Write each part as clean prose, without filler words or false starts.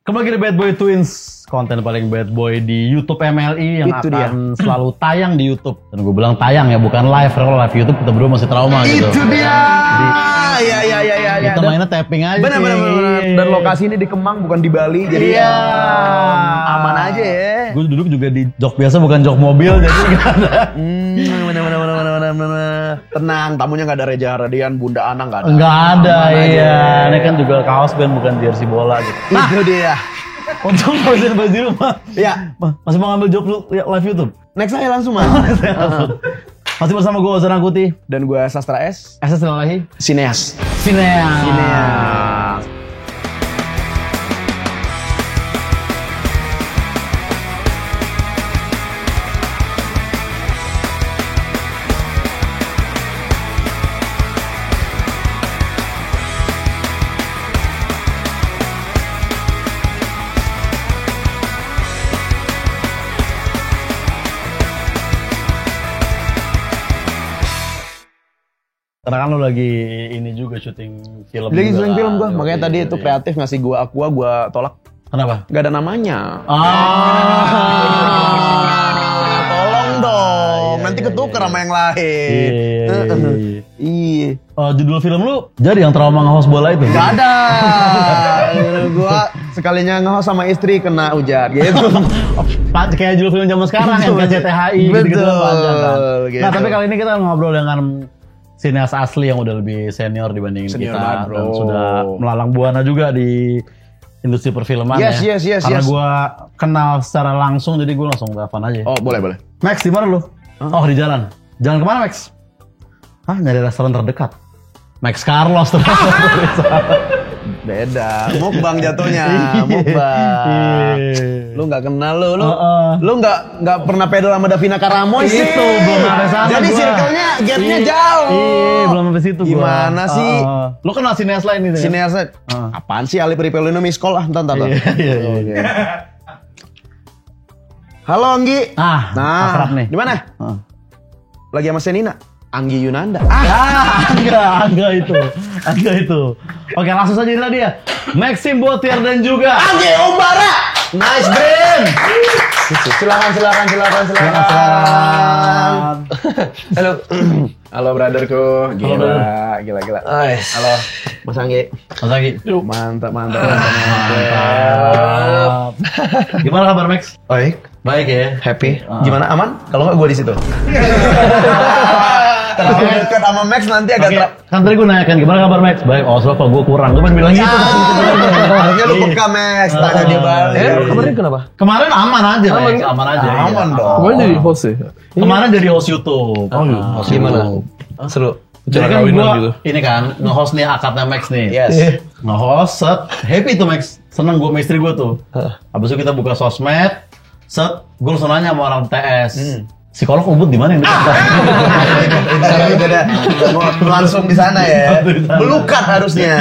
Kembali di Bad Boy Twins, konten paling bad boy di YouTube MLI yang Itu akan selalu tayang di YouTube. Dan gue bilang tayang ya, bukan live. Karena kalau live YouTube kita berdua masih trauma gitu. Itu dia. Jadi, kita mainnya tapping aja. Benar. Dan lokasi ini di Kemang bukan di Bali, jadi aman aja ya. Gue duduk juga di jok biasa, bukan jok mobil, jadi nggak ada. Benar. Tenang, tamunya nggak ada Reza Radian, Bunda Ana nggak ada. Nggak ada, Aman iya. aja. Ini kan juga kaos band, bukan jersey bola gitu. Itu dia. Untung masih di rumah. Ya, Masih mau ngambil job lu live YouTube. next saya langsung mas. Masih bersama gue Ozan Angkuti. Dan gue Sastra S. SS lagi. Sineas. Sineas. Karena kan lu lagi ini juga syuting film. Lagi juga syuting kan. film gue, makanya Oke, tadi itu kreatif ngasih gue aqua, gue tolak. Kenapa? Gak ada namanya. Tolong dong, nanti ketuker sama yang lain. Iya. Judul film lu jadi yang trauma nge-host bola itu? Gak ada. Gue sekalinya nge-host sama istri kena hujan gitu. Kayak judul film zaman sekarang yang KCTHI gitu-gitu. Betul. Nah tapi kali ini kita ngobrol dengan sineas asli yang udah lebih senior dibandingin Senior kita. banget, bro. Dan sudah melalang buana juga di industri perfilman Yes. Karena gue kenal secara langsung, jadi gue langsung telepon aja. Oh boleh. Max, di mana lu? Oh, di jalan. Jalan kemana, Max? Hah, nyari restoran terdekat. Max Carlos tuh. Beda, mukbang jatuhnya, mukbang. Lu nggak kenal lu nggak pernah pedal sama Davina Karamoy sih. Itu belum ada sana. Jadi gua. circle-nya, gap-nya jauh. Belum sampai situ gua. Gimana sih? Lu kenal sineas lain nih? Sineasnya, apaan sih Alip Ripelino miss call lah, entar. Iya. Halo Anggi. Akrab nih. Di mana? Lagi sama Senina. Anggi Yunanda. Angga itu. Oke, langsung saja inilah dia. Maxim Botier dan juga Anggi Umbara. Nice brain. Silakan. Halo brotherku. Gila. Halo Mas Anggi. Mantap. Gimana kabar Max? Baik ya. Happy. Gimana aman? Kalau nggak gue di situ. Kalau dekat sama Max nanti agak Kan tadi gue nanyakan gimana kabar Max? Baik. Oh, soalnya gue kurang. Gue pengen bilang gitu. Harusnya lu peka Max, tanya dia balik. Kemarin kenapa? Kemarin aman aja, Max. Aman aja. Aman dong. Kemarin jadi host ya? Kemarin jadi host YouTube. Host Gimana? YouTube. Seru. Jadi Acara kan kawinan gue gitu. ini kan nge-host nih akadnya Max nih. Yes. Nge-host, set, happy tuh Max. Seneng gue sama istri gue tuh. Habis itu kita buka sosmed, set, gue langsung nanya sama orang TS. Psikolog Ubud di mana yang dekat? Udah. Langsung di sana ya. Belukat harusnya.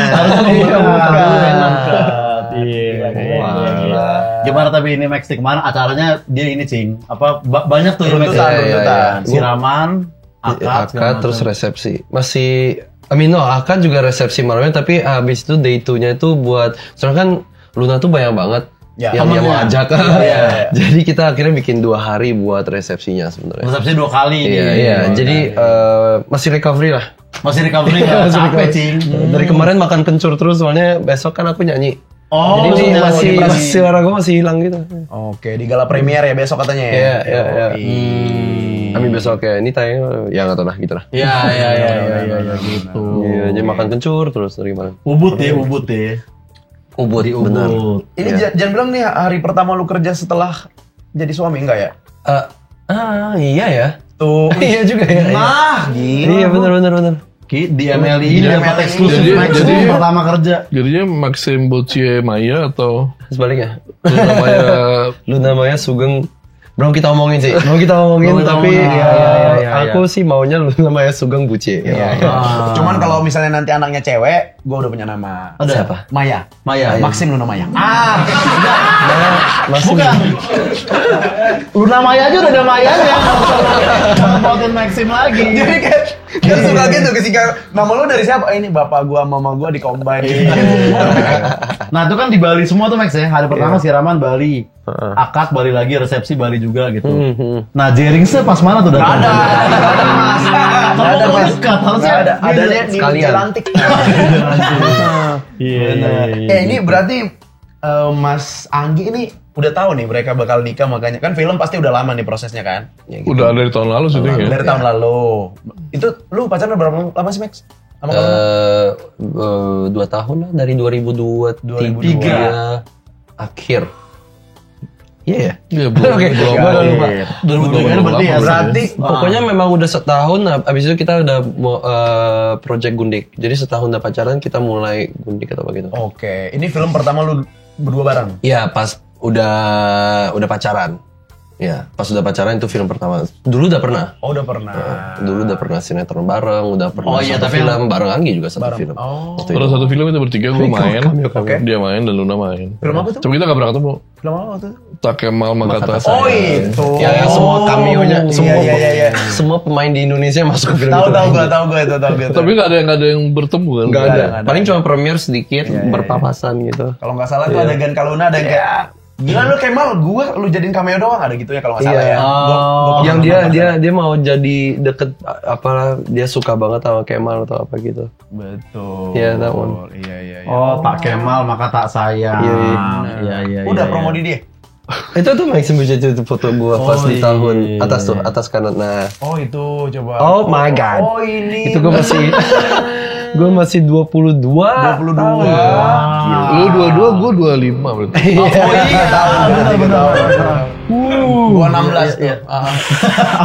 Iya. Gimana tapi ini Max kemana acaranya dia ini cing apa banyak tuh Max Runtutan. siraman Akad terus resepsi. Masih akad juga resepsi malamnya, tapi habis itu day 2-nya itu buat soalnya kan Luna tuh banyak banget yang dia mau ajak. Jadi kita akhirnya bikin 2 hari buat resepsinya sebenarnya. resepsi 2 kali. Iya. Jadi masih recovery lah. Masih recovery ya, capek cing. Dari kemarin makan kencur terus soalnya besok kan aku nyanyi. Oh, jadi ini masih suara gue masih hilang gitu. Oke, di gala premier ya besok katanya ya. Iya. Amin besok ya. Ini tayang ya nggak tahu lah gitu lah. Iya gitu. Iya, jadi makan kencur terus dari kemarin. Ubud ya. Ubud, benar. Ini jangan bilang nih hari pertama lu kerja setelah jadi suami enggak ya? Iya ya. Tuh. Iya juga ya. Gila. Iya benar. Di MLI ini dapat eksklusif Jadi- Max jadi- pertama kerja. Jadinya Maxim Botier Maya atau Sebaliknya. Luna Maya Lu namanya Sugeng. Belum kita omongin sih. Tapi aku sih maunya lu namanya Sugeng Bucie. Cuman kalau misalnya nanti anaknya cewek, gua udah punya nama. Ada Siapa? Maya. Maxim Luna Maya. Bukan. Luna Maya aja udah ada Mayanya. Mautin Maxim lagi. Jadi kan suka gitu ketika nama lu dari siapa? Ini bapak gua, mama gua di combine. Nah itu kan di Bali semua tuh Max ya. Hari pertama siraman Bali, akad Bali lagi, resepsi Bali juga gitu. Nah Jeringsnya pas mana tuh datang? Ada Mas. Dekat, harusnya Adanya di sekalian. Jelantik. Iya. Ini berarti Mas Anggi ini udah tahu nih mereka bakal nikah, makanya kan film pasti udah lama nih prosesnya kan. Ya, gitu. Udah dari tahun lalu syuting ya. Dari tahun lalu. Itu lu pacaran berapa lama sih Max? Sama kamu? 2 tahun lah dari 2023 akhir. Iya ya. Iya, belum. Oke, gua udah lupa. 2023 berarti ya. Berarti Pokoknya memang udah setahun, abis itu kita udah mau project Gundik. Jadi setahun udah pacaran kita mulai Gundik atau begitu. oke. Ini film pertama lu berdua bareng. Iya, pas udah pacaran. Ya, pas udah pacaran itu film pertama. Dulu udah pernah. Oh, udah pernah. Dulu udah pernah sinetron bareng, udah pernah Oh iya, satu tapi film bareng Anggi juga satu Bareng. film. Oh. Waktu Terus itu. satu film itu bertiga gue main, Oke. dia main dan Luna main. Film apa tuh? Cuma kita gak pernah ketemu. Film apa tuh? Tak Kemal Makata Oh, Saya. itu. Yang semua cameo-nya, semua Iya. semua pemain di Indonesia masuk ke film Tahu itu. tahu gue itu. Tapi gak ada yang bertemu kan? Nggak ada. Nggak ada. Paling cuma premier sedikit, berpapasan gitu. Kalau nggak salah tuh adegan Kaluna ada yang kayak gila lu Kemal, lu jadiin cameo doang ada gitu ya kalau nggak salah Iya. ya. Gua Yang pernah nonton. dia mau jadi deket apa dia suka banget sama Kemal atau apa gitu. Betul. Iya, that one. Iya. Oh tak Kemal maka tak sayang. Iya, Iya. Udah promo di dia. Itu tuh Maxim Bujit itu foto gua pas di iya. tahun atas kanan. Nah, Oh itu coba. oh my god. Oh ini. Itu gua masih 22. 22. Lu 22, gue 25 berarti. Oh iya, benar. Gua 16 tuh. Iya.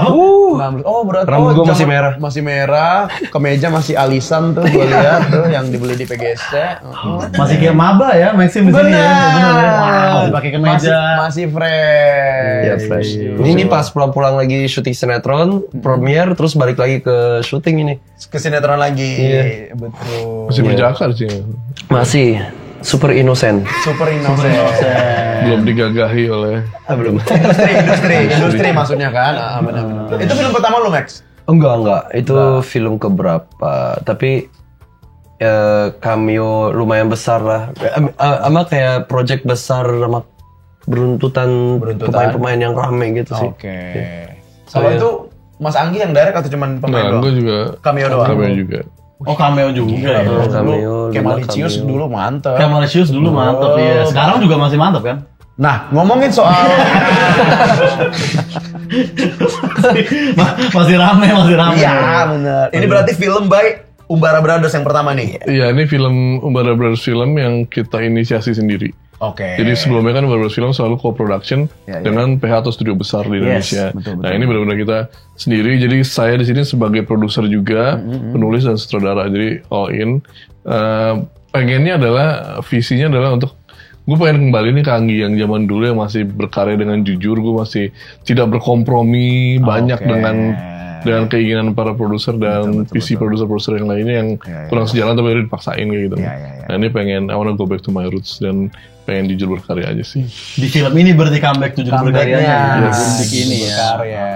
16. Oh berarti Rambut gua masih zaman- merah. Masih merah, kemeja masih alisan tuh gua lihat tuh yang dibeli di PGSC. Masih kayak maba ya Maxim di sini ya. Benar ya. Wow, pakai kemeja. Masih fresh. Iya, fresh. Ini pas pulang-pulang lagi syuting sinetron, premier terus balik lagi ke syuting ini. Ke sinetron lagi. Iya. Betul. Masih berjakar sih. Masih super innocent. Super innocent. Belum digagahi oleh... Belum. Industri maksudnya kan. Benar. Itu film pertama lu Max? Enggak. Itu film keberapa? Tapi cameo lumayan besar lah. Sama kayak project besar sama beruntutan pemain-pemain yang rame gitu sih. Oke. Kalau itu Mas Anggi yang direct atau cuman pemain Nah, doang? gue juga... Cameo doang. Cameo juga. Oh cameo juga ya. Cameo, Kayak Luna Malicious cameo. dulu mantep. Kayak Malicious dulu mantep ya. Sekarang juga masih mantep kan? Nah, ngomongin soal Masih rame. iya bener. Ini berarti film by Umbara Brothers yang pertama nih. Iya, ini film Umbara Brothers film yang kita inisiasi sendiri. Oke. Jadi sebelumnya kan Umbara Brothers film selalu co-production Ya, ya. dengan PH atau studio besar di Indonesia. betul. Nah ini benar-benar kita sendiri. Jadi saya di sini sebagai produser juga, penulis dan sutradara. Jadi all in. Pengennya adalah visinya adalah untuk gue pengen kembali nih ke Anggi yang zaman dulu yang masih berkarya dengan jujur. Gue masih tidak berkompromi banyak dengan keinginan para produser dan visi produser-produser yang lainnya yang kurang sejalan tapi akhirnya dipaksain kayak gitu. Nah ini pengen I wanna go back to my roots dan pengen jujur berkarya aja sih. Di film ini berarti comeback tujuh berkaryanya. Yes. Gundik ini ya. Berkarya.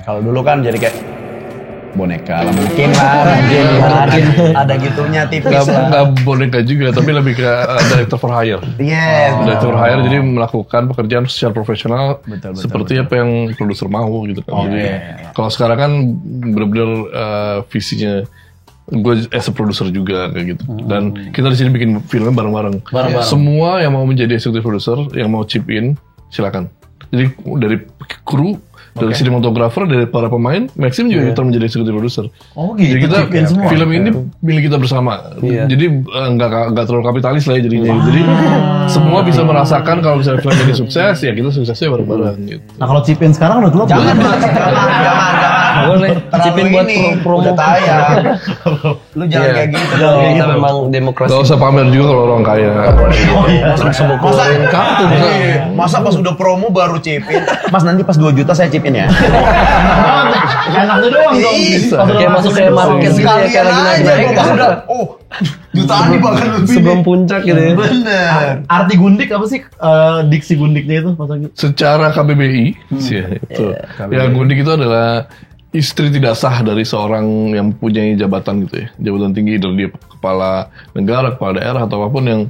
Kalau dulu kan jadi kayak boneka lah mungkin lah. Ada gitunya tipis lah. Nggak boneka juga tapi lebih ke director for hire. Yes. Director for hire jadi melakukan pekerjaan secara profesional Betul, seperti apa yang produser mau gitu kan. Jadi kalau sekarang kan benar-benar visinya gue as a producer juga kayak gitu. Dan kita di sini bikin filmnya bareng-bareng. Semua yang mau menjadi executive producer, yang mau chip in, silakan. Jadi dari kru, dari sinematografer, dari para pemain, Maxim juga kita menjadi executive producer. Oh gitu. Jadi kita chip in semua. film ini milik kita bersama. Jadi nggak terlalu kapitalis lah ya jadinya. Jadi semua bisa merasakan kalau misalnya film ini sukses, ya kita suksesnya bareng-bareng gitu. Nah kalau chip in sekarang udah telat. Jangan. Boleh cipin buat promo. Udah tayang. Lu jangan kayak gitu dong. Kita memang demokrasi. Gak usah pamer juga kalau orang kaya. Terus mau keluarin kartu. Masa pas udah promo baru chipin? Mas nanti pas 2 juta saya chipin ya. Enak tuh doang dong. Kayak masuk kayak market gitu ya, kayak lagi naik-naik. Udah, jutaan nih bahkan lebih. Sebelum puncak gitu ya. Bener. Arti gundik apa sih diksi gundiknya itu Mas Anggi? Secara KBBI, itu. Ya gundik itu adalah istri tidak sah dari seorang yang punya jabatan gitu ya, jabatan tinggi, dari dia kepala negara, kepala daerah atau apapun yang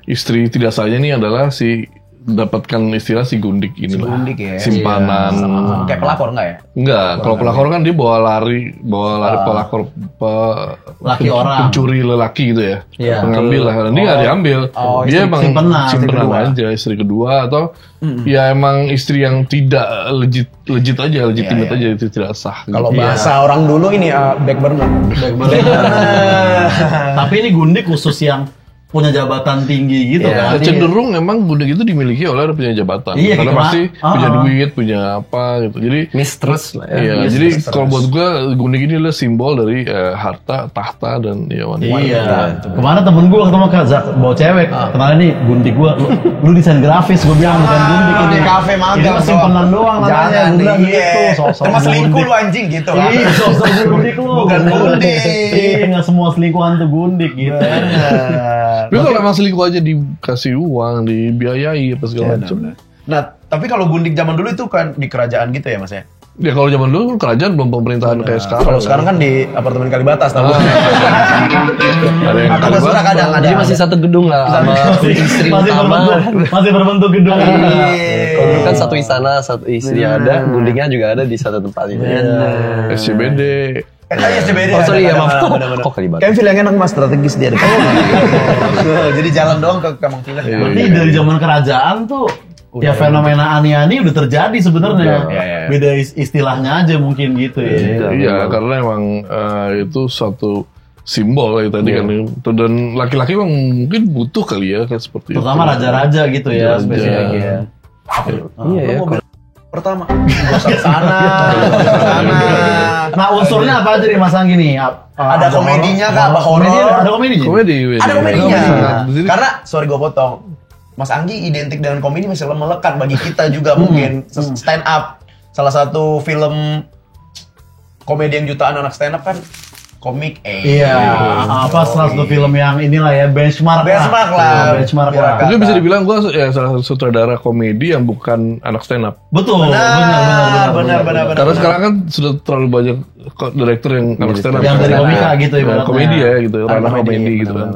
istri tidak sahnya ini adalah si dapatkan istilah si gundik ini lah. Gundik ya. Simpanan. Sama kayak pelakor enggak ya? Enggak, kalau pelakor kan dia bawa lari pelakor Laki orang. pencuri lelaki gitu ya. Iya. Pengambil lah. Dia nggak diambil. Dia emang simpenan aja istri kedua atau ya emang istri yang tidak legit aja, legitimate aja itu tidak sah. Kalau bahasa orang dulu ini back burner. Tapi ini gundik khusus yang punya jabatan tinggi gitu kan. Cenderung memang gundik itu dimiliki oleh orang punya jabatan. Iya, karena pasti punya duit, punya apa gitu. Jadi mistress lah ya. Iya, jadi kalau buat gue gundik ini adalah simbol dari harta, tahta dan ya wanita. Iya. Kemana temen gue ketemu Zak bawa cewek. Kenalnya nih gundik gue. Lu desain grafis, gue bilang bukan gundik ini. Di kafe magang. Ini simpenan doang namanya. Jangan Gue bilang iya. gitu. Cuma selingkuh lu anjing gitu kan. Iya, sosok gundik lu. Bukan gundik. Iya, nggak semua selingkuhan tuh gundik gitu. Tapi kalau emang selingkuh aja dikasih uang, dibiayai apa segala macam. Nah, tapi kalau gundik zaman dulu itu kan di kerajaan gitu ya Mas ya? Ya kalau zaman dulu kerajaan belum pemerintahan kayak sekarang. Kalau sekarang kan di apartemen Kalibata tahu. Ada yang Aku suka kadang ada. Jadi masih satu gedung lah sama istri utama. Masih berbentuk gedung. Kalau dulu kan satu istana, satu istri ada, gundiknya juga ada di satu tempat ini. SCBD. SCBD. Oh sorry ya, maaf. Bener-bener. Kok Kalibata? Kayak feeling enak Mas, strategis dia. Jadi jalan doang ke Kamang Villa. Berarti dari zaman kerajaan tuh ya fenomena ani-ani udah terjadi sebenarnya. Beda istilahnya aja mungkin gitu ya. Iya, karena emang itu suatu simbol kayak tadi kan. Dan laki-laki emang mungkin butuh kali ya kayak seperti itu. Terutama raja-raja gitu ya spesialnya. Iya ya. Pertama, sana. Nah unsurnya apa aja nih Mas Anggi nih? Ada komedinya kah? Apa horor? Ada komedinya? Komedi. Ada komedinya. Jadi- Karena sorry gue potong. Mas Anggi identik dengan komedi masih melekat bagi kita juga mungkin stand up. Salah satu film komedi yang jutaan anak stand up kan komik Iya, apa salah satu film yang inilah ya benchmark lah. Benchmark lah. Mungkin bisa dibilang gue ya salah satu sutradara komedi yang bukan anak stand up. Betul, benar. Karena sekarang kan sudah terlalu banyak director yang anak stand up. Yang dari komika gitu ibaratnya. Komedi ya gitu, ranah komedi gitu kan.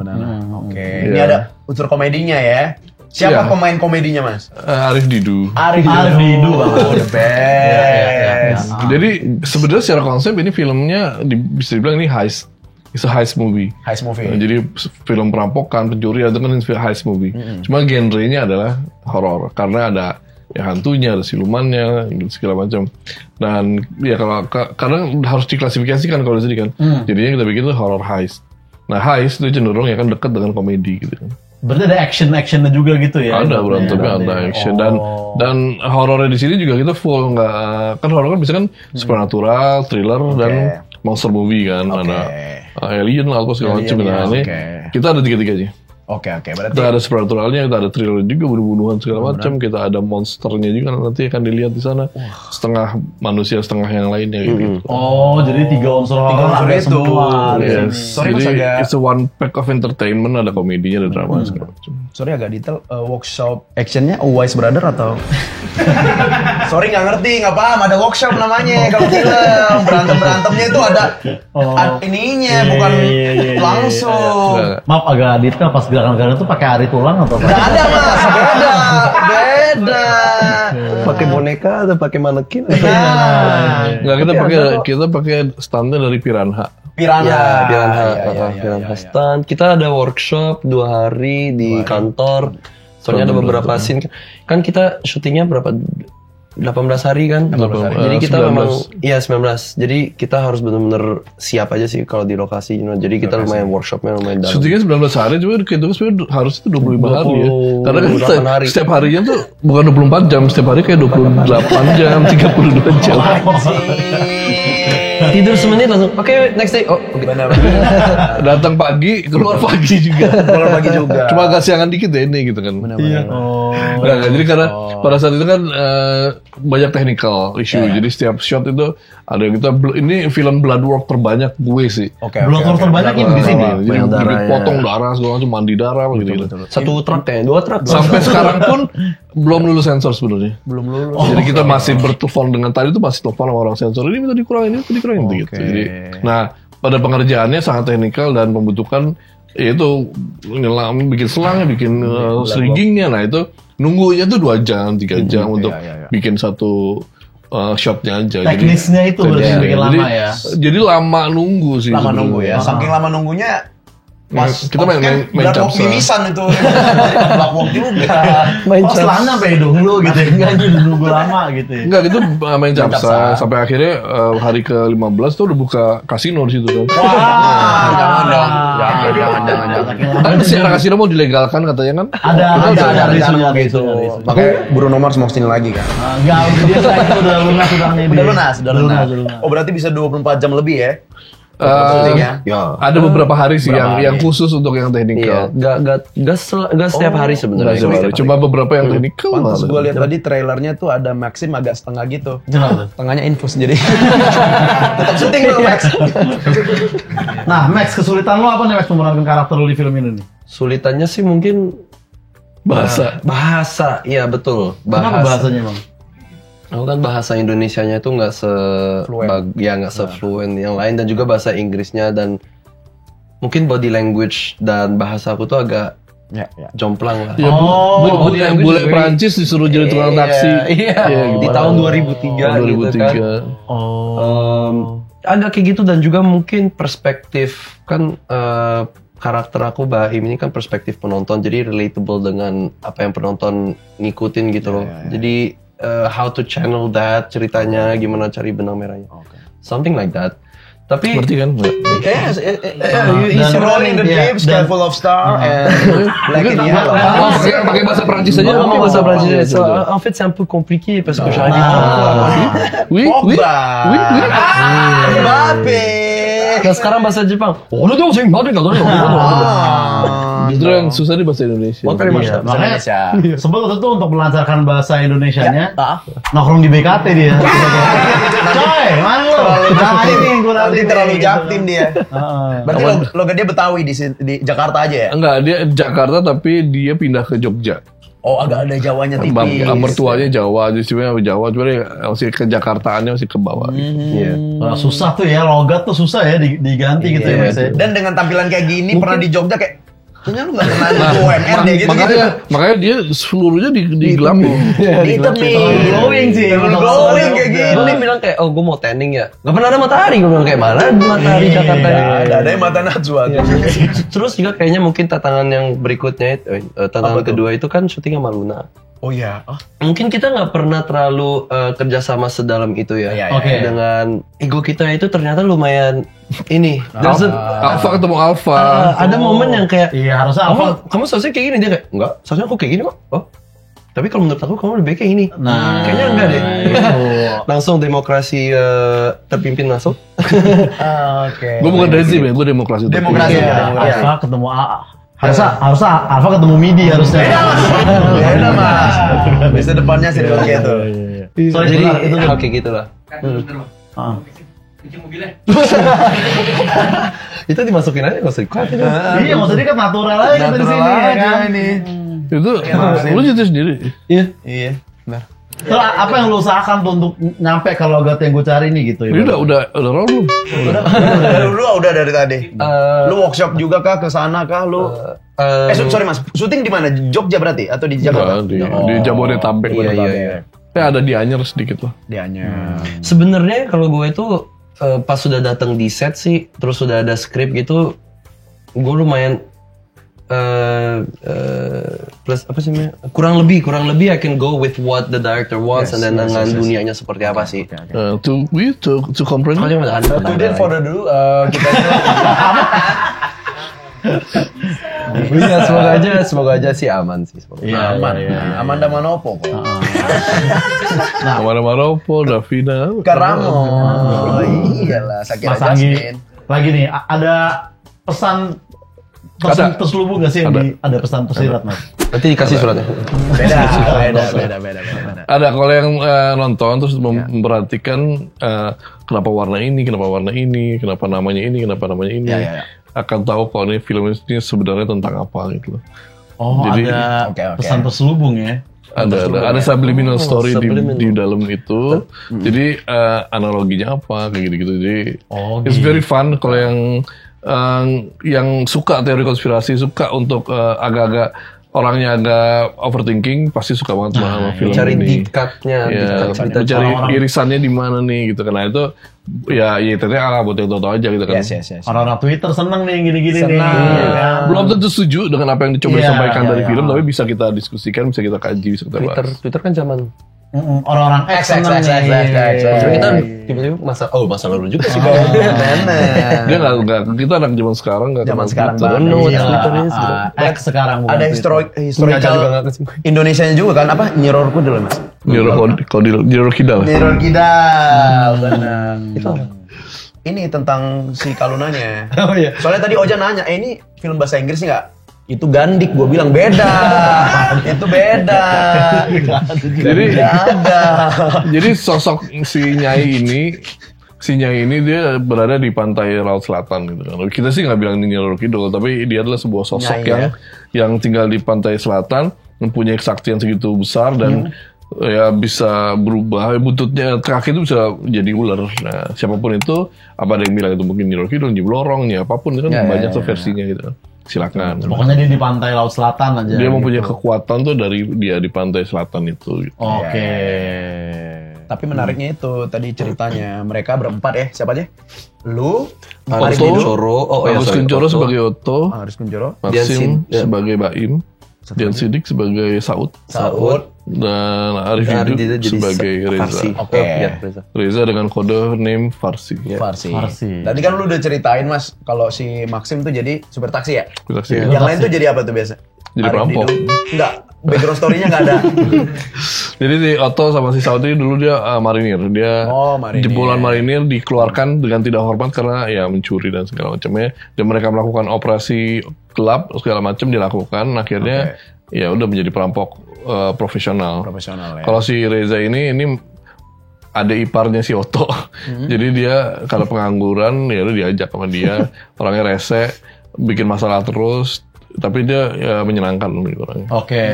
Oke, ini ada unsur komedinya ya. Siapa pemain komedinya Mas? Arif Didu. Arif Didu, the best. Jadi sebenarnya secara konsep ini filmnya bisa dibilang ini heist. It's a heist movie. Heist movie. Jadi film perampokan, pencurian itu kan heist movie. Cuma genrenya adalah horor karena ada ya hantunya, ada silumannya, gitu, segala macam. Dan ya kalau kadang harus diklasifikasikan kalau di sini kan. Jadinya kita bikin itu horror heist. Nah heist itu cenderung ya kan dekat dengan komedi gitu kan. Berarti ada actionnya juga gitu ya? Ada berantemnya, ada action dan horornya di sini juga kita full nggak kan horor kan bisa kan supernatural, thriller dan monster movie kan ada alien lah apa segala macam. Nah ini kita ada tiga-tiganya. Oke, berarti Kita ada supernatural-nya, kita ada thriller juga, bunuh-bunuhan segala macam, kita ada monsternya juga nanti akan dilihat di sana. Setengah manusia, setengah yang lainnya gitu. Oh, jadi 3 unsur horor ada itu. semua. Yes. Sorry, Mas, Jadi agak- it's a one pack of entertainment, ada komedinya, ada drama segala macam. sorry agak detail workshop actionnya Wise Brother atau sorry nggak ngerti nggak paham ada workshop namanya kalau film berantemnya itu ada ininya bukan langsung Maaf agak detail pas gerakan-gerakan itu pakai ari tulang atau apa? nggak ada Mas beda Pakai boneka atau pakai manekin? Nggak, kita pakai standar dari Piranha. Piranha Piranha stand. Kita ada workshop 2 hari di kantor. Soalnya ada beberapa scene. Kan kita syutingnya berapa? 18 hari kan? 18 hari. Jadi kita 19. memang iya 19. Jadi kita harus benar-benar siap aja sih kalau di lokasi. Jadi kita lumayan workshopnya lumayan dalam. Syutingnya 19 hari, cuma itu sebenarnya harus itu 25 hari ya. Karena kan 28 hari. setiap harinya tuh bukan 24 jam, setiap hari kayak 28 jam, 32 jam. Tidur semenit langsung. Oke, next day. Oh, oke. Datang pagi, keluar pagi juga. Cuma agak siangan dikit ya ini gitu kan. Iya. Nggak, jadi karena pada saat itu kan banyak technical issue. Jadi setiap shot itu ada yang kita ini film blood work terbanyak gue sih. Blood terbanyak ini di sini. Jadi dipotong darah segala macam, mandi darah gitu. Satu truk kayaknya, 2 truk. Sampai sekarang pun belum lulus sensor sebenarnya. belum lulus Jadi kita masih bertelepon dengan tadi itu masih telepon sama orang sensor. Ini minta dikurangin, gitu. Jadi, nah pada pengerjaannya sangat teknikal dan membutuhkan itu nyelam, bikin selangnya, bikin riggingnya. Nah itu nunggunya tuh 2 jam, 3 jam untuk bikin satu shotnya aja. Teknisnya itu berarti bikin lama ya. Jadi lama nunggu sih. Lama nunggu ya. Saking lama nunggunya. Mas, kita main capsa. Mimisan itu. Black walk juga. Main selana sampai hidung lu gitu. Enggak gitu nunggu lama gitu ya. Enggak gitu main capsa sampai akhirnya hari ke-15 tuh udah buka kasino di situ kan. Wah, jangan dong. Jangan. Kan si anak kasino mau dilegalkan katanya kan. Ada rencana gitu. Makanya Bruno Mars mau kesini lagi kan. Enggak, dia itu udah lunas udangnya. Udah lunas. Oh, berarti bisa 24 jam lebih ya? Ada beberapa hari sih yang khusus untuk yang teknikal. Gak setiap hari sebenarnya. Cuma beberapa yang teknikal. Pantas gue lihat tadi trailernya tuh ada Maxim agak setengah gitu. Tengahnya infus jadi. Tetap syuting dong Max. Nah Max, kesulitan lo apa nih Max memerankan karakter lo di film ini nih? Sulitannya sih mungkin bahasa, iya betul. Kenapa bahasanya bang? Aku kan bahasa Indonesianya itu nggak se-fluent yang lain, dan juga bahasa Inggrisnya, dan mungkin body language dan bahasa aku tuh agak jomplang lah. Bule Prancis disuruh jadi tukang taksi. Di tahun 2003 gitu kan. Agak kayak gitu, dan juga mungkin perspektif kan karakter aku Bahim ini kan perspektif penonton, jadi relatable dengan apa yang penonton ngikutin gitu loh. Jadi how to channel that ceritanya, gimana cari benang merahnya, something like that. Tapi seperti kan rolling the deep, full of star and like in yellow. Pakai bahasa Prancis aja. Bahasa Prancis. En fait c'est un peu compliqué parce que j'arrive pas. Oui. Mbappe. Nah sekarang bahasa Jepang. Justru yang susah di bahasa Indonesia. Makanya sebetulnya tuh untuk melancarkan bahasa Indonesianya nongkrong di BKT dia. Coy, mana lo? Nanti terlalu jaktim dia. Berarti logat dia Betawi di Jakarta aja ya? Enggak, dia Jakarta tapi dia pindah ke Jogja. Oh, agak ada Jawanya tipis. Mertuanya Jawa, justru Jawa, cuma masih ke Jakartaannya masih ke bawah. Susah tuh ya, logat tuh susah ya diganti gitu ya Mas. Dan dengan tampilan kayak gini pernah di Jogja kayak kayaknya lu gak pernah di UMR deh gitu. Makanya dia seluruhnya digelapin. Hitam nih. Glowing sih. Glowing kayak gini. Dia bilang kayak, oh gue mau tanning ya. Gak pernah ada matahari. Gue bilang kayak, mana matahari Jakarta ya? Ada yang mata Najwa. Terus juga kayaknya mungkin tantangan yang berikutnya itu, tantangan kedua itu kan syuting sama Luna. Oh iya. Mungkin kita nggak pernah terlalu kerjasama sedalam itu ya. Dengan ego kita itu ternyata lumayan ini. Alpha ketemu Alpha. Ada momen yang kayak, iya harusnya Alpha. Kamu seharusnya kayak gini, dia kayak, enggak, seharusnya aku kayak gini kok. Oh, tapi kalau menurut aku kamu lebih baik kayak gini. Nah, kayaknya enggak deh. Langsung demokrasi terpimpin masuk. Oke. Gue bukan rezim ya, gue demokrasi. Alpha ketemu harusnya Alpha ketemu Midi harusnya. Beda mas. Bisa depannya sih dulu gitu. Jadi itu kayak gitulah. Cuci mobilnya. Itu dimasukin aja nggak usah dikat. Iya maksudnya kan natural aja dari sini ya kan. Itu lu jadi sendiri. Iya. Nah. Terus apa yang lu usahakan tuh untuk nyampe ke logat yang gue cari nih gitu ya? Ini udah roll belum? Udah dari tadi. Lu workshop juga kah ke sana kah lu? Sorry mas, syuting di mana? Jogja berarti atau di Jakarta? Di Jabodetabek. Iya. Ada di Anyer sedikit lah. Di Anyer. Sebenarnya kalau gue itu pas sudah datang di set sih, terus sudah ada skrip gitu, gue lumayan plus apa sih namanya? Kurang lebih I can go with what the director wants and then dengan dunianya seperti apa sih. To comprehend. Kemudian for dulu kita Iya, semoga aja sih aman sih. Iya, aman. Amanda Manopo kok. Amanda Manopo, Davina, Karamo. Oh iyalah, Sakira Jasmine. Lagi nih, ada pesan terselubung nggak sih yang ada pesan tersirat mas? Nanti dikasih suratnya. Beda. Ada kalau yang nonton terus memperhatikan kenapa warna ini, kenapa namanya ini, Ya. Akan tahu kalau ini film ini sebenarnya tentang apa gitu. Oh, jadi ada pesan terselubung ya? Ada subliminal story di dalam itu. Jadi analoginya apa kayak gitu. Jadi it's very fun kalau yang yang suka teori konspirasi, suka untuk agak-agak orangnya agak overthinking, pasti suka banget sama film Cari ini. dikatnya, Ya, mencari irisannya di mana nih gitu. Karena itu ya ternyata buat yang tahu aja gitu kan. Yes. Orang-orang Twitter seneng nih gini-gini nih. Senang. Ya kan? Belum tentu setuju dengan apa yang dicoba Iya, disampaikan dari iya. film, tapi bisa kita diskusikan, bisa kita kaji, bisa kita bahas. Twitter kan zaman. Orang-orang X seneng nih. Maksudnya kita tiba-tiba masa lalu juga sih. Dia nggak, kita anak zaman sekarang nggak Zaman kenal sekarang Twitter. banget. Penuh Iya. Twitternya sih. X sekarang bukan Ada Twitter. historical Indonesianya juga kan apa? Nyiror Kudel Mas. Nyiror Kidal. Nyiror Kidal. Benar. Ini tentang si Kalunanya. Oh iya. Soalnya tadi Oja nanya, ini film bahasa Inggris nggak? Itu Gandik, gue bilang beda. Itu beda. Jadi Ada. Jadi sosok si Nyai ini dia berada di pantai Laut Selatan gitu kan. Kita sih nggak bilang ini Nyiroro Kidul, tapi dia adalah sebuah sosok Nyai, yang tinggal di pantai selatan, mempunyai kesaktian segitu besar dan ya bisa berubah. Buntutnya terakhir itu bisa jadi ular. Nah, siapapun itu, apa ada yang bilang itu mungkin Nyiroro Kidul, Nyi Blorong, Nyi apapun itu kan banyak tuh versinya gitu. Silakan. Pokoknya dia di pantai Laut Selatan aja. Dia mempunyai gitu. kekuatan tuh dari dia di pantai selatan itu. Gitu. Oke. Tapi menariknya itu tadi ceritanya mereka berempat ya, siapa aja? Lu, Agus Arif Hidu, Kuncoro, Agus Kuncoro sebagai Otto, Haris Kunchoro, Maxim ya. sebagai Baim, Dian Sidik sebagai Saud, Saud, dan Arif Arif Hidu Hidu jadi sebagai Reza. Farsi. Oke. Ya, Reza. Reza dengan kode name Farsi. Farsi. Farsi. Tadi kan lu udah ceritain Mas, kalau si Maxim tuh jadi supir taksi ya? Taksi. Yang lain tuh jadi apa tuh biasa? Jadi Arif perampok. Hidu? Enggak, background story-nya enggak ada. Jadi si Otto sama si Saud ini dulu dia marinir. Dia Oh, marinir. jebolan marinir dikeluarkan dengan tidak hormat karena ya mencuri dan segala macamnya. Dan mereka melakukan operasi gelap segala macam dilakukan. Akhirnya ya udah menjadi perampok profesional. Profesional ya. Kalau si Reza ini ada iparnya si Otto. Jadi dia kalau pengangguran ya udah diajak sama dia. Orangnya rese, bikin masalah terus. Tapi dia ya menyenangkan gitu orangnya. Oke.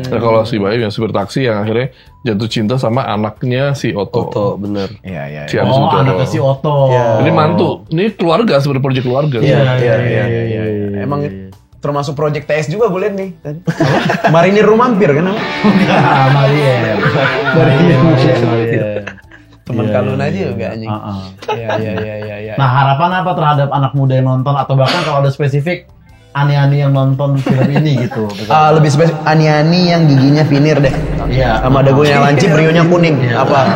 Nah, kalau si Bayu yang supir taksi yang akhirnya jatuh cinta sama anaknya si Otto. Otto, bener. Iya. Si Agus Oh, Kuncoro. anaknya si Otto. Ini mantu. Ini keluarga, sebenarnya proyek keluarga. Iya. Emang termasuk project TS juga gue liat nih. Marinir Rumampir kan? apa? Maria. Teman Kaluna aja juga anjing. Iya. Nah, harapan apa terhadap anak muda yang nonton atau bahkan kalau ada spesifik ani-ani yang nonton film ini gitu? Lebih spesifik ani-ani yang giginya vinir deh. Iya. Sama dagunya lancip, brionya kuning. Apa?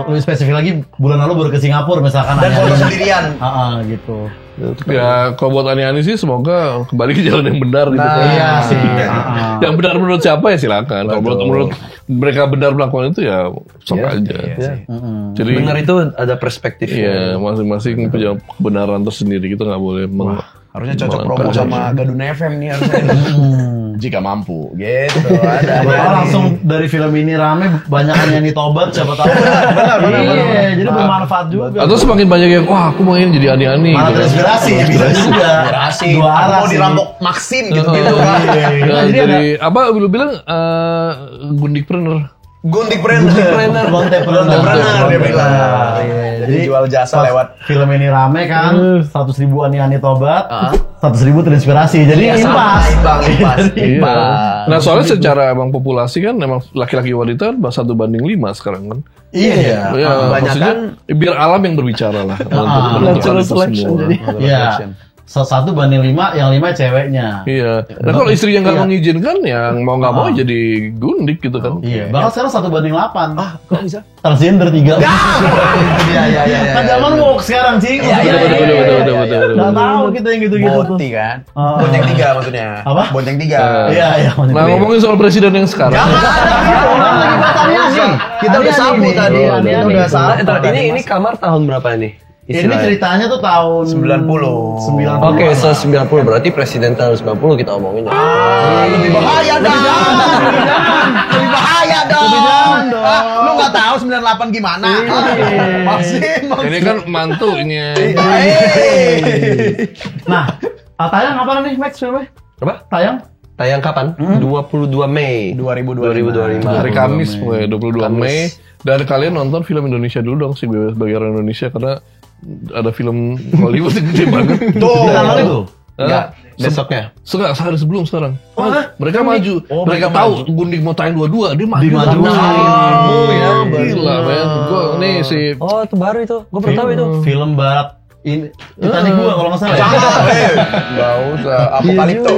Lebih spesifik lagi, bulan lalu baru ke Singapura misalkan. Dan foto ani-ani. sendirian. Gitu. Ya, kalau buat ani-ani sih semoga kembali ke jalan yang benar gitu. Nah, Iya sih. Yang benar menurut siapa ya silakan. Kalau menurut mereka benar melakukan itu ya sok aja. Jadi Benar itu ada perspektifnya. ya masing-masing punya kebenaran tersendiri, kita nggak boleh Harusnya cocok promo sama Gadun FM nih harusnya. Jika mampu, gitu. Ada. Langsung dari film ini rame, banyak ani-ani tobat, siapa tahu. Benar. Iya, jadi bermanfaat juga. Atau semakin banyak yang wah aku mau ini jadi ani-ani Malah gitu. terinspirasi, bisa juga. Asik. Dua arah Mau sih. dirampok Maxim gitu-gitu kan. Nah, Jadi jadi apa lu bilang gundikpreneur. Guntikpreneur. Entrepreneur dia bilang. Jadi jual jasa pas lewat film ini rame kan, 100.000 ani-ani tobat, 100.000 terinspirasi. Jadi impas. Impas. Iya. Nah soalnya secara emang populasi kan emang laki-laki wanita 1:5 sekarang kan. Iya. Ya, maksudnya biar alam yang berbicara lah untuk menentukan itu semua. Iya. 1:5, yang 5 ceweknya. Iya. Nah kalau istrinya nggak mengizinkan, yang mau nggak mau jadi gundik gitu kan. Iya. Bahkan sekarang 1:8. kok bisa? Transgender 3. Iya. Kan zaman woke sekarang, Cing. Betul. Nggak tahu kita yang gitu-gitu tuh. Boti kan? Bonteng 3 maksudnya. Apa? Bonteng 3. Iya. Nah ngomongin soal presiden yang sekarang. Kita udah sabu tadi. Iya, Kita udah sabu. Ini kamar tahun berapa nih? Ini ceritanya tuh tahun 90. 90. Oke, 90 berarti presiden tahun 90 kita omongin. Lebih bahaya dong. Lebih bahaya dong. Lu nggak tahu 98 gimana? Masih. Ini kan mantunya. Nah, tayang apa nih Max filmnya? Apa? Tayang? Tayang kapan? 22 Mei 2025. Hari Kamis pokoknya 22 Mei. Dan kalian nonton film Indonesia dulu dong sebagai orang Indonesia karena ada film Hollywood yang gede banget. Bentar lagi tuh. Enggak, besoknya. Sekarang sehari sebelum sekarang. hah? Mereka maju. Oh, mereka mereka tahu maju. Gundik mau tayang 22, dia maju. Dimajuin. ya, Gila, men. Gua nih si Oh, itu baru itu. Gue baru tahu itu. Film barat ini Titanic gua kalau nggak salah. Enggak usah apokalipto.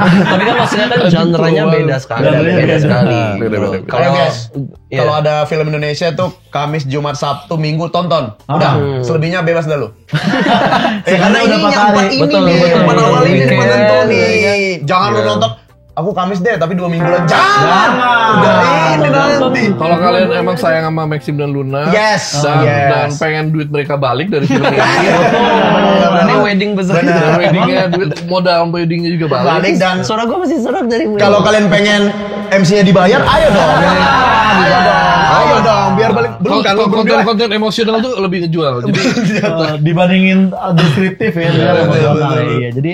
Tapi kan maksudnya kan genre-nya beda sekali. Genre-nya Beda beda. sekali. Beda. Kalau Guys, iya. kalau ada film Indonesia tuh Kamis, Jumat, Sabtu, Minggu tonton. Udah, selebihnya bebas dah lu. Karena udah ini pas yang hari. empat ini Betul, nih, betul. empat awal ini Weekend. penonton nih. Jangan lu nonton. Aku Kamis deh, tapi 2 minggu lagi. Jangan. Udah ini nanti. kalau kalian emang sayang sama Maxim dan Luna Yes, dan, yes. dan pengen duit mereka balik dari film ini. Ini wedding besar. Dan weddingnya duit modal weddingnya juga Balik balik. dan Suara gue masih serak dari wedding. kalau kalian pengen MC-nya dibayar, ayo dong. Ayo dong. Ayo dong, biar balik. Belum kan lu belum bilang. Konten emosional tuh lebih ngejual. Jadi Dibandingin deskriptif ya, dia emosional. Iya, jadi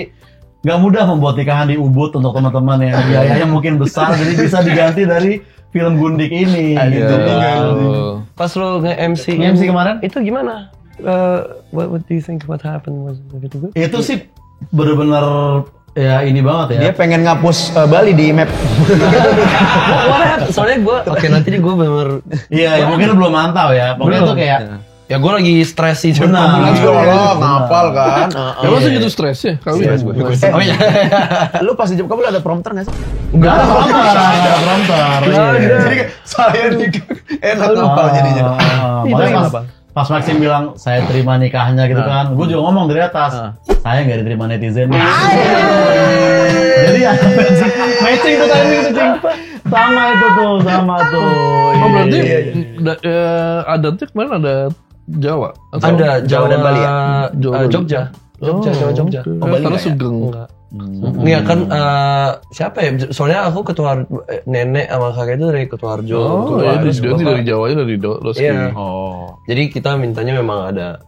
nggak mudah membuat nikahan di Ubud untuk teman-teman yang biayanya mungkin besar, jadi bisa diganti dari film Gundik ini. Gitu. Pas lo nge-MC Nge-MC kemarin? itu gimana? What do you think what happened was it good? Itu sih bener-bener ya ini banget ya. Dia pengen ngapus Bali di map. What happened? Soalnya gue nanti gue bener Iya, ya, mungkin lu belum mantau ya. Pokoknya itu kayak ya gue lagi stres sih. Benar. Lo ngapal kan. ya masa gitu stresnya kali. Oh iya. Lu pas di Jepang lu ada prompter nggak sih? nggak ada prompter. Iya. Jadi saya nih enak ngapal jadinya. Makanya pas Maxim bilang saya terima nikahnya gitu kan, gue juga ngomong dari atas, saya nggak diterima netizen. Jadi ada matching tuh timing tuh, Cing. Sama tuh. Oh berarti adatnya kemarin ada Jawa? Atau- Ada Jawa dan Bali ya? Jogja. Jawa Jogja. Oh, karena Sugeng. Enggak. Iya kan siapa ya? Soalnya aku ketua nenek sama kakek itu dari Ketuarjo. Oh, ya, dia dari Jawa aja dari Roski. Iya. Oh, Jadi kita mintanya memang ada.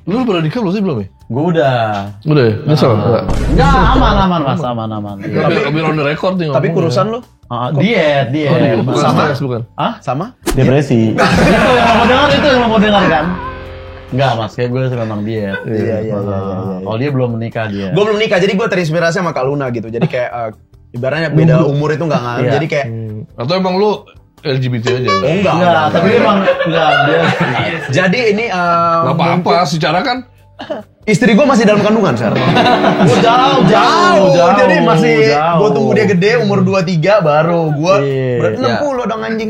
Lu pernah nikah belum sih belum ya? gue udah. Udah ya? Nyesel? Enggak? Nggak, aman mas, aman. Tapi on the record nih Tapi ngomong. kurusan lu Diet. Oh, iya. Bukan Sama. stres, bukan? Hah? sama? Depresi. Itu yang mau dengar kan? Enggak mas, kayak gue memang diet. Iya. Kalau dia belum menikah dia. Gue belum nikah, jadi gue terinspirasi sama Kak Luna gitu. Jadi kayak ibaratnya beda umur itu nggak ngaruh. Iya. Jadi kayak Atau emang lu LGBT aja? Enggak, tapi dia emang enggak dia. jadi ini Gak apa-apa, secara kan istri gue masih dalam kandungan sekarang. Jauh. Jadi masih jauh. gue tunggu dia gede umur 23 baru gue Iya. berarti 60 dong anjing.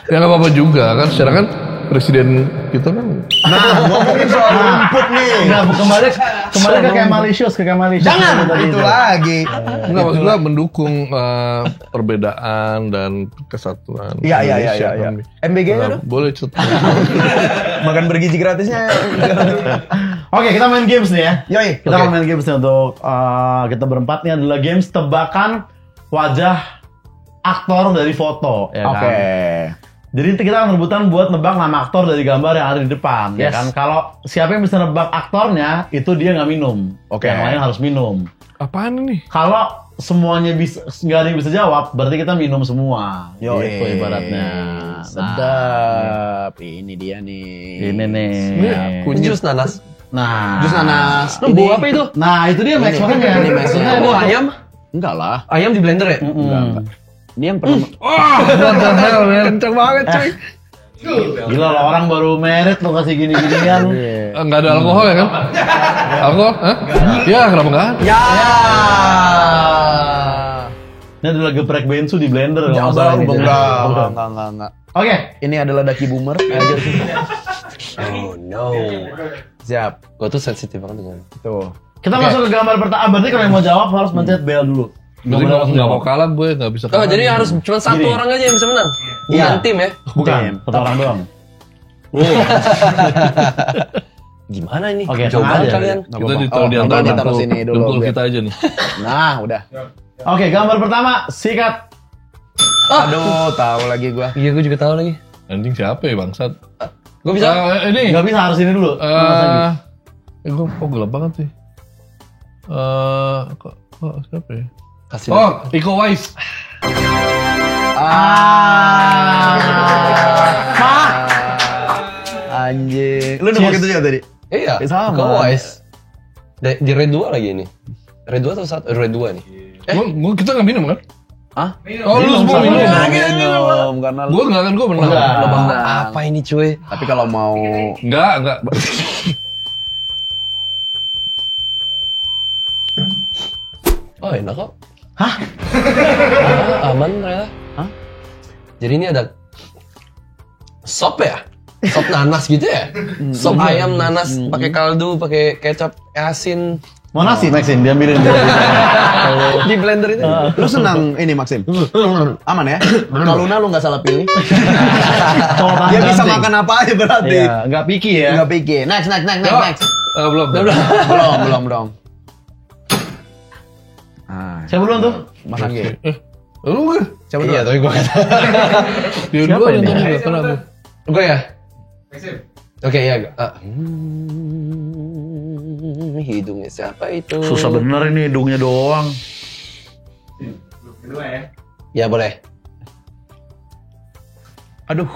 ya gak apa-apa juga kan, secara kan presiden kita kan Nah, ngomongin soal rumput nih. Enggak, kembali ke Kemalisius, Jangan itu lagi. enggak maksud gua mendukung perbedaan dan kesatuan. Iya. Indonesia kan. MBG-nya Nah, tuh boleh cut. makan bergizi gratisnya. Oke, kita main games nih ya. Yoi. Kita mau main games nih untuk kita berempat nih adalah games tebakan wajah aktor dari foto ya Oke. kan. Jadi nanti kita akan rebutan buat nebak nama aktor dari gambar yang ada di depan ya Yes. kan. Kalau siapa yang bisa nebak aktornya itu dia nggak minum. Oke. Yang lain harus minum. Apaan ini? Kalau semuanya bisa nggak ada yang bisa jawab, berarti kita minum semua. Yo, Gitu ibaratnya. Sedap. Ini dia nih. Ini nih. Ini jus nanas. Nah. Jus nanas. Lu bau apa itu? Nah, itu dia Max makanya. Ini Max. Maksudnya Bau ayam? Enggak lah. Ayam di blender ya? Enggak. Ini yang pernah Kenceng banget cuy. Gila lah, orang baru merit lo kasih gini-ginian. Enggak ada alkohol ya kan? Alkohol? Hah? Ya, kenapa enggak? Ya. Ini adalah geprek bensu di blender. Jangan kalau nggak salah baru ini. enggak. Oke. Ini adalah daki boomer. Oh no. Siap. Gue tuh sensitif banget dengan Tuh. Kita masuk ke gambar pertama. Berarti kalau yang mau jawab harus mencet bel dulu. Jadi nggak mau kalah gue nggak bisa Oh kalah. jadi harus cuma satu Gini. orang aja yang bisa menang? Bukan Iya. tim ya? Bukan, satu orang doang. Gimana ini? Oke, Coba tengah aja. kalian. Kita ditaruh di Oh, antara ini taruh dengkul- sini dulu, dengkul biar- kita aja nih. Nah, udah. Oke, gambar pertama sikat. Aduh, tahu lagi gua. Iya gue juga tahu lagi. Anjing siapa ya bangsat? Gue bisa. Ini. Nggak bisa, harus ini dulu. Gue kok gelap banget sih. Kok siapa ya? Kasih. Oh, Iko Uwais. Anjing. Lu Lu nembak itu juga tadi? Iya, Sama. ke Wise. Di Red 2 lagi ini. Red 2 atau 1? Red 2 nih. Kita nggak minum kan? Hah? Oh, lu semua minum. Minum karena lu. Gue nggak kan, gue menang. Lobang apa ini cuy? Tapi kalau mau Enggak. Oh enak kok. Hah? Aman ternyata. Hah? Jadi ini ada sop ya? Sop nanas gitu ya? Sop ayam nanas pakai kaldu, pakai kecap asin. Mau nasi Maxim, diambilin. Di blender itu. lu senang ini Maxim? Aman ya? Kalau Luna lu nggak salah pilih. Dia bisa makan apa aja berarti. Iya, nggak picky ya. Nggak pikir. Next. Belum. Belum. Siapa duluan tuh? Mas Anggi. Lu kan? Siapa Iya, tapi gue kata. Dia Siapa dua ini? yang tadi kenapa? Gue ya? Oke, ya. Hidungnya siapa itu? Susah bener ini hidungnya doang. Ya boleh. Aduh.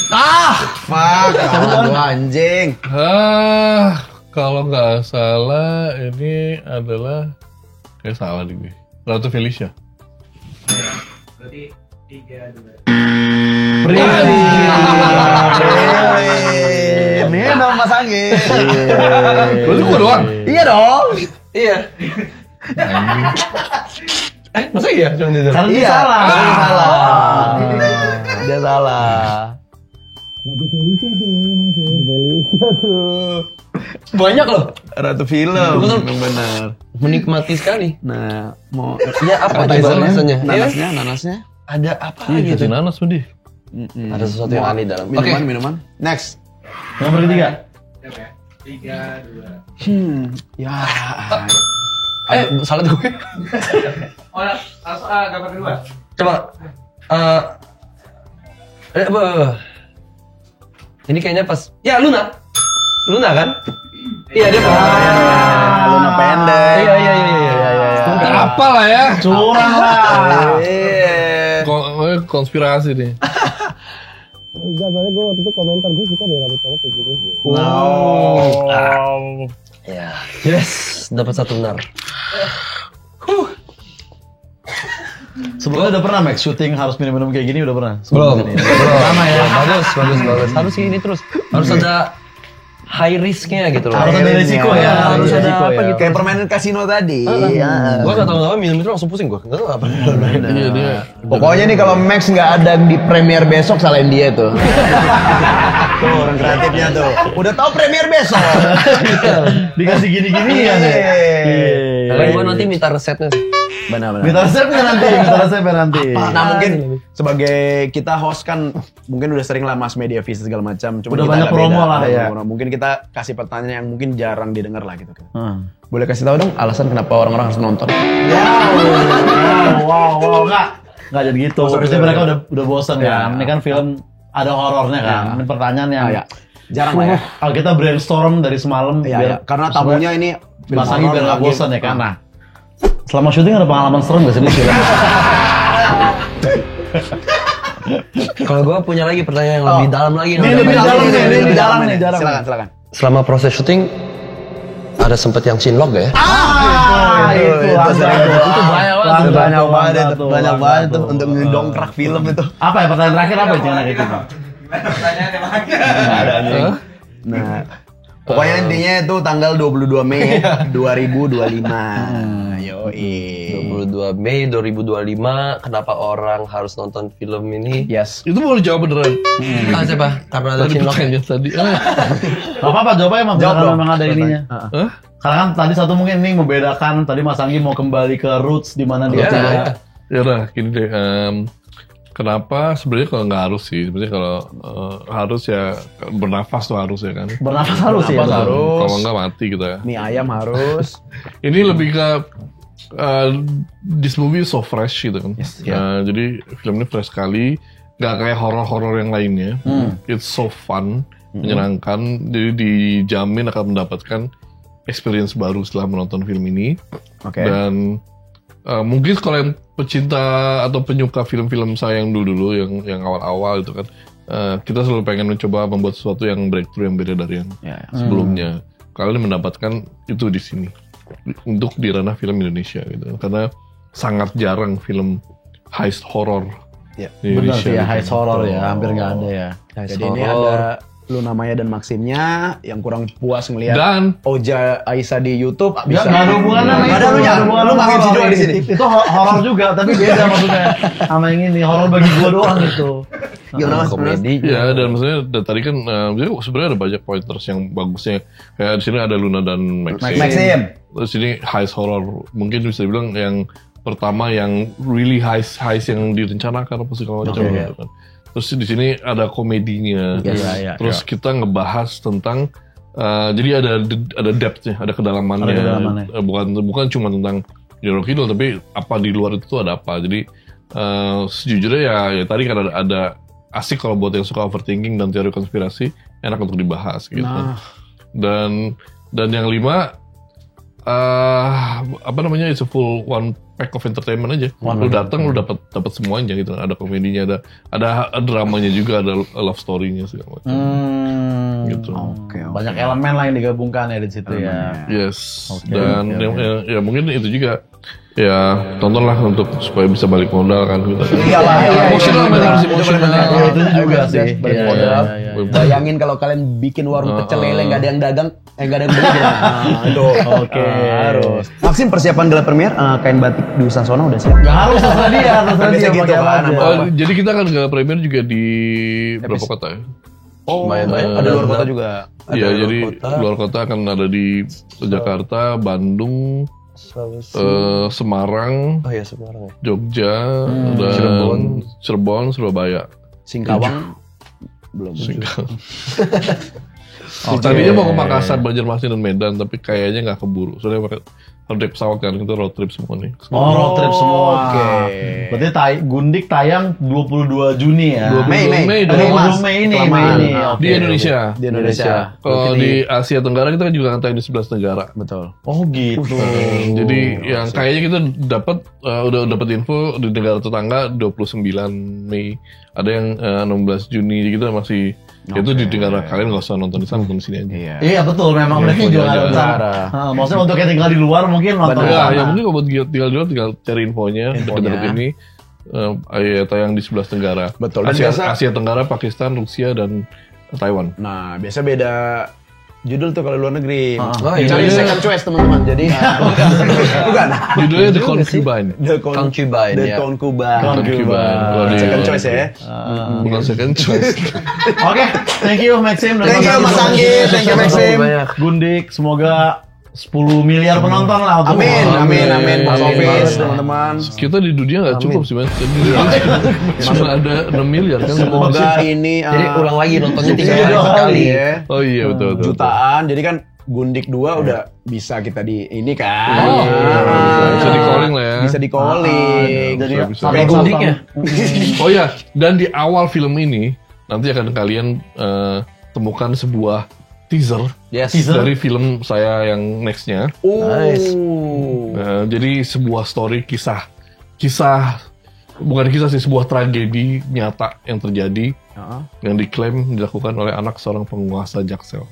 Fuck, salah gua anjing. Kalau nggak salah ini adalah kayak salah di gue. Ratu Felicia. Berarti 3-2. Minum Mas Anggi. Berarti gue doang. Iya dong. Iya. Masa iya? Cuma itu. Karena dia Iya. salah. Dia salah. Banyak loh. Ratu film. Benar. Menikmati sekali. Nah, mau Ya apa coba rasanya? nanasnya. Ada apa Iya, gitu? kasih nanas tuh dia. Ada sesuatu yang aneh dalam. Oke. Minuman. Next. Nomor ketiga. Siapa ya? 3-2. Ya. Salah gue. Oh, langsung gambar kedua. Coba. Ini kayaknya pas. Ya Luna kan? Iya dia. Luna pendek. Iya. Apa lah ya? Curang lah. Konspirasi nih. Enggak, soalnya gue waktu itu komentar gue suka deh rambut kamu kayak gini. Wow. Ya. Yes, dapat satu benar. Sebelumnya udah pernah Max syuting harus minum-minum kayak gini udah pernah? Belum. Sebelum ini. Sama ya. Bagus. Harus ini terus. Harus ada high risk-nya gitu loh. Harus ada resiko ya. Harus Iya, ada resiko apa ya. gitu. Kayak permainan kasino tadi. Iya. Gue gak tau minum itu langsung pusing gue. Gak tau apa. Iya dia. Pokoknya nih kalau Max nggak ada di premier besok salahin dia tuh. Tuh orang kreatifnya tuh. Udah tahu premier besok. Dikasih gini-gini ya deh. Kalian gue nanti minta resepnya sih. Benar. Minta resepnya nanti. Nah mungkin sebagai kita host kan mungkin udah sering lah mas media visi segala macam. Cuma Udah kita banyak agak promo beda. lah ya. Mungkin kita kasih pertanyaan yang mungkin jarang didengar lah gitu. Hmm. Boleh kasih tahu dong alasan kenapa orang-orang harus nonton? Wow, nggak jadi gitu. Pasti mereka udah bosan Ya. kan. Ini kan film ada horornya kan. Ini pertanyaan yang ya. Jarang lah ya. Kalau kita brainstorm dari semalam Iya. Karena tamunya ini Mas Anggi biar nggak lagi. bosan ya kan. Nah, selama syuting ada pengalaman serem nggak sih di film? Kalau gue punya lagi pertanyaan yang lebih dalam lagi. Ini lebih dalam nih, jarang. Silakan. Selama proses syuting ada sempet yang cinlok gak ya? Itu Banyak banget tuh untuk ngedongkrak film itu. Apa ya pertanyaan terakhir apa itu anak itu? Gimana pertanyaannya lagi? Ada anjing. Nah, pokoknya intinya itu tanggal 22 Mei 2025. Yoi. 22 Mei 2025. Kenapa orang harus nonton film ini? Yes. Itu mau dijawab beneran. Siapa? Karena ada Tadi cinlok. pertanyaan tadi. Gak apa-apa, jawabnya emang Jawab karena dong. memang ada ininya. Hah? Karena kan tadi satu mungkin ini membedakan tadi Mas Anggi mau kembali ke roots di mana dia Iya. tidak. Ya udah, gini deh. Kenapa sebenarnya kalau nggak harus sih? Sebenarnya kalau harus ya bernafas tuh harus ya kan. Bernafas harus ya. Bernafas harus. Kalau nggak mati kita. Mie ayam harus. Ini lebih ke this movie is so fresh gitu kan. Jadi film ini fresh sekali, nggak kayak horor-horor yang lainnya. It's so fun, menyenangkan. Jadi dijamin akan mendapatkan experience baru setelah menonton film ini. Oke. Dan mungkin kalau yang pecinta atau penyuka film-film saya yang dulu yang awal-awal itu kan, kita selalu pengen mencoba membuat sesuatu yang breakthrough yang beda dari yang sebelumnya. Kalian mendapatkan itu di sini untuk di ranah film Indonesia gitu. Karena sangat jarang film heist horror di Benar Indonesia. sih ya, heist horror gitu. ya, hampir nggak ada ya. Jadi ini ada Luna Maya dan Maximnya yang kurang puas ngelihat Dan Oja Aisyah di YouTube bisa. Nggak ada hubungan sama Nggak itu. ada lu ya? Nggak ada hubungan Lu sama makin horor video di ini. sini. Itu horor juga, tapi beda maksudnya sama yang ini. Horor bagi gua doang itu. Gimana Mas? komedi. ya, dan maksudnya tadi kan sebenarnya ada banyak pointers yang bagusnya. Kayak di sini ada Luna dan Maxim. Maxim. Terus ini heist horror. Mungkin bisa dibilang yang pertama yang really heist yang direncanakan apa segala macam gitu kan. Terus di sini ada komedinya. Iya. Terus kita ngebahas tentang jadi ada depth-nya, ada kedalamannya. Ada kedalamannya. Bukan cuma tentang genre kidul, tapi apa di luar itu tuh ada apa. Jadi sejujurnya ya tadi kan ada asik kalau buat yang suka overthinking dan teori konspirasi, enak untuk dibahas gitu. Dan yang 5 apa namanya, it's a full one pack of entertainment aja. Lu datang lu dapat semuanya gitu. Ada komedinya, ada dramanya juga, ada love story-nya segala macam. Gitu. Oke. Banyak elemen lah yang digabungkan ya di situ ya. Yes. Dan ya mungkin itu juga ya tontonlah untuk supaya bisa balik modal kan gitu. Iyalah, Emosional, harus emosional. Ya, itu juga sih. Balik Iya, modal. iya. Bayangin kalau kalian bikin warung pecel lele nggak ada yang dagang, nggak ada yang beli gimana? Aduh. Oke. Harus. Maxim, persiapan gala premier kain batik di Usasona udah siap? Nggak harus terserah dia, terserah Bisa dia gitu pakai apa kan, aja. apa. Jadi kita kan gala premier juga di berapa kota ya? Lumayan banyak. Ada luar kota juga. Iya, jadi luar kota akan ada di Jakarta, Bandung, Semarang, Oh ya Semarang ya. Jogja, dan Cirebon, Surabaya. Singkawang belum. Tadinya mau ke Makassar, Banjarmasin, dan Medan, tapi kayaknya nggak keburu. Soalnya harus naik pesawat kan, kita road trip semua nih. Oh, road trip semua. Oke. Berarti Gundik tayang 22 Juni ya. 22 Mei, 22 Mei ini. Kelamaan. Mei ini. Ah, Oke. Di Indonesia. Di Indonesia. Kalau di Asia Tenggara kita juga akan tayang di 11 negara. Betul. Oh gitu. Jadi yang kayaknya kita dapat udah dapat info di negara tetangga 29 Mei, ada yang 16 Juni. Jadi kita masih itu di negara kalian nggak usah nonton di sana, nonton di sini aja. Iya. Iya betul, memang mereka juga aja. ada. Maksudnya untuk yang tinggal di luar mungkin nonton di Ya, sana. ya mungkin kalau buat tinggal di luar tinggal cari infonya dekat-dekat ini. Ya, tayang di 11 negara. Betul. Dan Asia, biasa- Asia Tenggara, Pakistan, Rusia, dan Taiwan. Nah, biasa beda judul tuh kalau luar negeri. Oh, Cari iya. second choice teman-teman. Jadi bukan. Judulnya The Concubine. Concubine, The ya. Concubine. Concubine. Kalau di- Second choice ya. Bukan second choice. Oke, thank you Maxim. Dan Thank you Mas Anggi, thank you Maxim. Gundik, semoga 10 miliar penonton lah untuk Amin, box Amin. office teman-teman. Kita di dunia nggak cukup sih mas. Jadi cuma ada 6 miliar kan. Semoga ini Jadi ulang lagi nontonnya 3 Iya, kali. ya. Oh iya betul. Jutaan. Jadi kan Gundik 2 udah bisa kita di ini kan. Bisa di calling lah ya. Bisa di calling. Jadi Bisa. sampai Gundik ya? Oh ya, dan di awal film ini nanti akan kalian temukan sebuah teaser Yes. dari film saya yang nextnya. Nice. Jadi sebuah story kisah bukan kisah sih, sebuah tragedi nyata yang terjadi yang diklaim dilakukan oleh anak seorang penguasa Jaksel.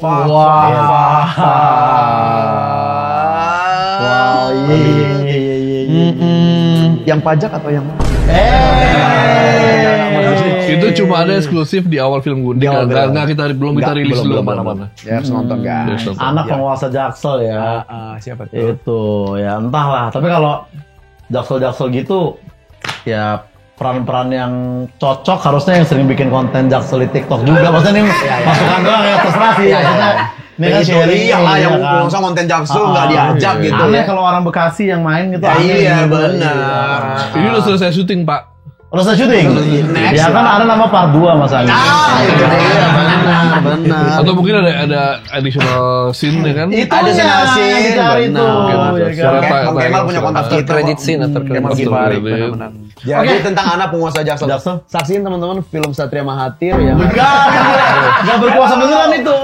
Wow, iya. Yang pajak atau yang Itu cuma ada eksklusif di awal film Gundik. Nggak kita belum kita rilis dulu mana-mana. Ya harus nonton guys. Anak penguasa Jaksel ya. Siapa tuh? Itu ya entahlah. Tapi kalau Jaksel gitu ya peran-peran yang cocok harusnya yang sering bikin konten Jaksel di TikTok juga. Maksudnya ini masukan doang ya, terserah sih. Maksudnya ini kan sharing lah yang kan. ngomong konten Jaksel nggak diajak gitu Aneh ya. kalau orang Bekasi yang main gitu. Ya, aneh iya, gitu. benar. Ini udah selesai syuting Pak. Udah saya syuting? Next Ya kan lah. ada nama part 2 Mas Anggi. Itu dia, benar. Atau mungkin ada additional scene ya kan? Itu Ada senasi, dicari itu. benar. Ya kan? Bang Kemal punya kontak After kita. credit scene, after credit Kemal scene. Gifari, Credit. benar-benar. Jadi tentang anak penguasa Jaksel. Jaksel. Saksiin teman-teman film Satria Mahathir yang Enggak berkuasa beneran itu.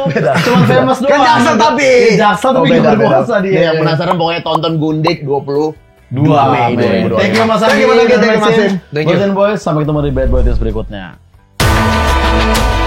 Cuma famous doang. Kan Jaksel tapi. Jaksel tapi enggak berkuasa dia. Yang penasaran pokoknya tonton Gundik 22 Mei. Mei. Thank you Mas Anggi. Thank you, Mas Anggi. Thank you, Mas Anggi. Thank you. Boys and boys, sampai ketemu di Bad Boy Tips berikutnya. Bye.